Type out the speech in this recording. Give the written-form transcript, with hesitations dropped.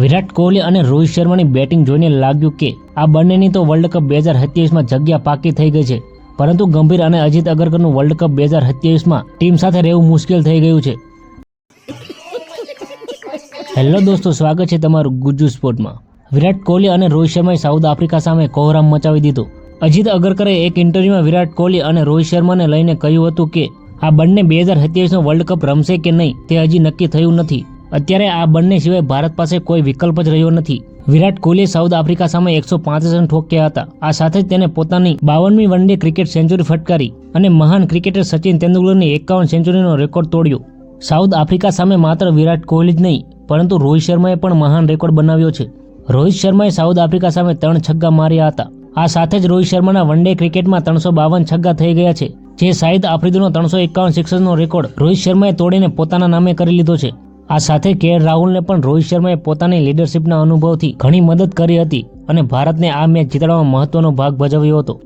વિરાટ કોહલી અને રોહિત શર્માની બેટિંગ જોઈને લાગ્યું કે આ બંનેની તો વર્લ્ડ કપ 2027માં જગ્યા પાકી થઈ ગઈ છે, પરંતુ ગંભીર અને અજીત અગરકરનું વર્લ્ડ કપ 2027માં ટીમ સાથે રહેવું મુશ્કેલ થઈ ગયું છે. હેલો દોસ્તો, સ્વાગત છે તમારું ગુજ્જુ સ્પોર્ટમાં. વિરાટ કોહલી અને રોહિત શર્માએ સાઉથ આફ્રિકા સામે કોહરામ મચાવી દીધો. અજીત અગરકરે એક ઇન્ટરવ્યુમાં વિરાટ કોહલી અને રોહિત શર્માને લઈને કહ્યું હતું કે આ બંને 2027નો વર્લ્ડ કપ રમશે કે નહીં તે હજી નક્કી થયું નથી. અત્યારે આ બંને સિવાય ભારત પાસે કોઈ વિકલ્પ જ રહ્યો નથી. વિરાટ કોહલીએ સાઉથ આફ્રિકા સામે 135 રન ઠોક્યા હતા. આ સાથે જ તેને પોતાની 52મી વન ડે ક્રિકેટ સેન્ચુરી ફટકારી અને મહાન ક્રિકેટર સચિન તેંડુલકરની 51 સેન્ચુરીનો રેકોર્ડ તોડ્યો. સાઉથ આફ્રિકા સામે માત્ર વિરાટ કોહલી જ નહીં, પરંતુ રોહિત શર્માએ પણ મહાન રેકોર્ડ બનાવ્યો છે. રોહિત શર્માએ સાઉથ આફ્રિકા સામે 3 છગ્ગા માર્યા હતા. આ સાથે જ રોહિત શર્માના વન ડે ક્રિકેટમાં 352 છગ્ગા થઈ ગયા છે, જે શાહિદ આફ્રિદીનો 351 સિક્સરનો રેકોર્ડ રોહિત શર્માએ તોડીને પોતાના નામે કરી લીધો છે. આ સાથે કેએલ રાહુલને પણ રોહિત શર્માએ પોતાની લીડરશિપના અનુભવથી ઘણી મદદ કરી હતી અને ભારતને આ મેચ જીતવામાં મહત્વનો ભાગ ભજવ્યો હતો.